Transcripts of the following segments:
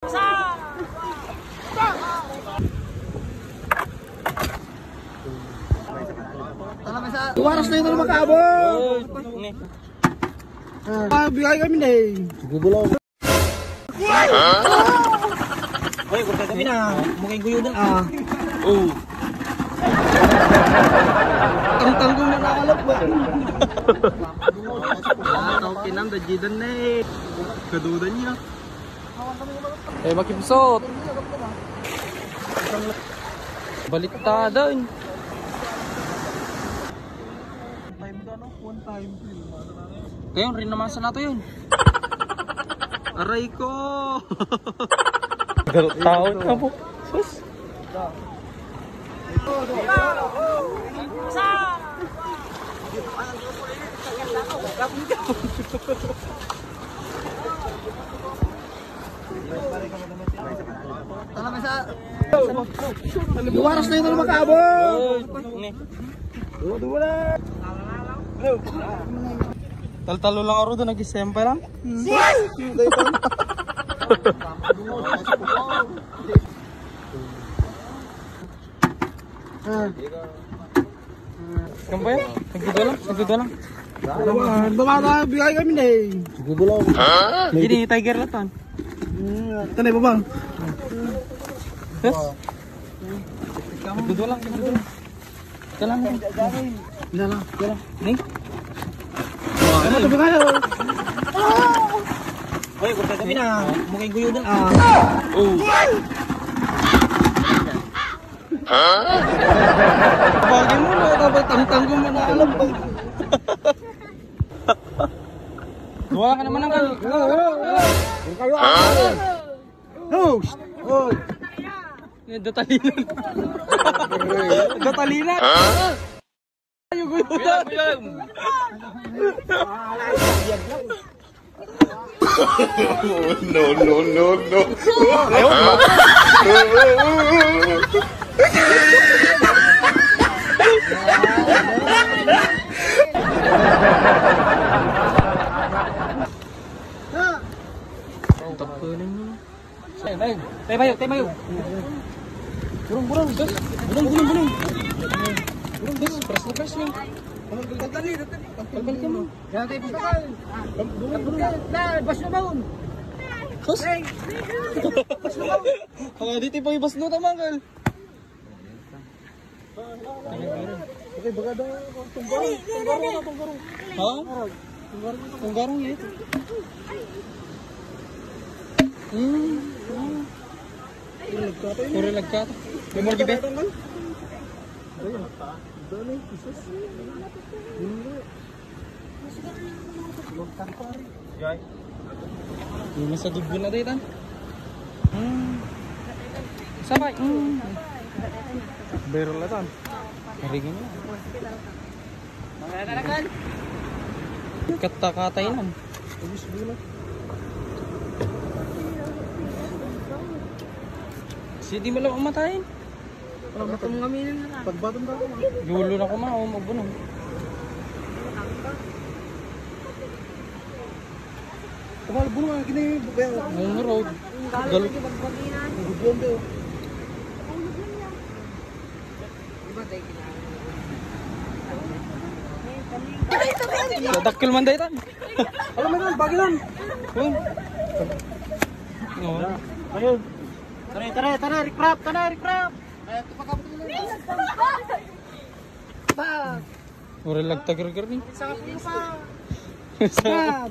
Waras na ito na makaabot. Bigay kami na eh. Gugulaw. Hoy, gugulaw kami na. Mukhang guyo na. Oo. Tangtang na nakalap ba? Tao kinam, dajidan na eh. Kadudan niya. Eh, makipsot. Baliktad doon. Ngayon rin naman sa nato yun. Aray ko. Taon ka po. Sus. Waras na ito na makaabot. Wala. Talo lang ako doon, nag-isempa lang. Kampay? Nagdudo lang? Nagdudo lang? Baka bigay kami na eh. Nagdudo lang. Gini, tiger lang tan. Tanay ba bang? Yes? Nagdudo lang, nagdudo lang. Kailan lang. Kailan lang. Kailan lang. Ning? Ano tabi kayo? Hoy, gugulaw kami na. Mukhang guyo na. Oo. Bagay mo na, dapat tangtang ko manalam pa. Duwa ka naman ang gal. Kayo Hoy! Datalinan. Datalinan. Ayo guyo na. No. Tayo. Burung. Press nih. Tali. Jangan tayo pustakan. Bas na baon. Bas na baon. Kaya dito pa yung bas na tamangal. Okay, baga daw tunggarong. Ha? Tunggarong ya itu. Puro nagkata. May more gibe? Yung nasa dugo na dito. Sabay. Bero lang tan. Marigin mo. Magkakarakan. Kata-katay lang. Ubus bulan. Hindi mo lang umatayin. Pagbatong ng aminin na lang. Pagbatong daw. Yulo na ko ma, umabunong. Kamal bunong ang kini bukaya. Mungurog. Galo. Gudyon daw. Dakil man daytan. Alam mo na, bagilan. Ayun. Tara, recrap. Ayo tupakabot mo na. Bag. Ora lagtag-regar ni. Sa puno pa. Bag.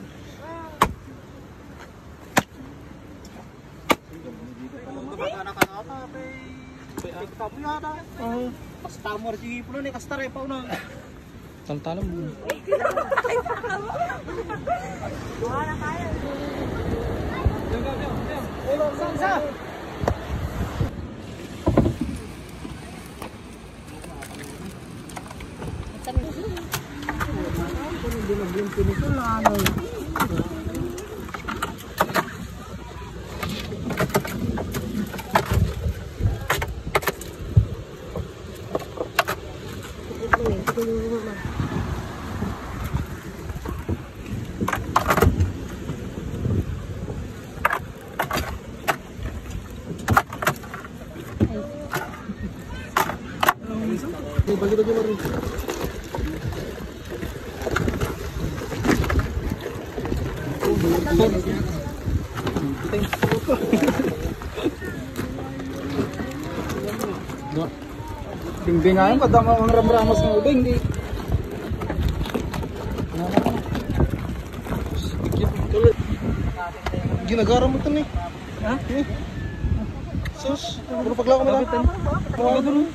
Kastamor sige puno ni kastar pa una. Tantalam mo. Wala kaya. Yo. Sa. Bagi na rin. Tingbi nga yun, kadama ang ramramas ng ubing. Ginagara mo ito ni. Ha? Sus, puro paglaw ka mo lang. Paglaw ka mo lang.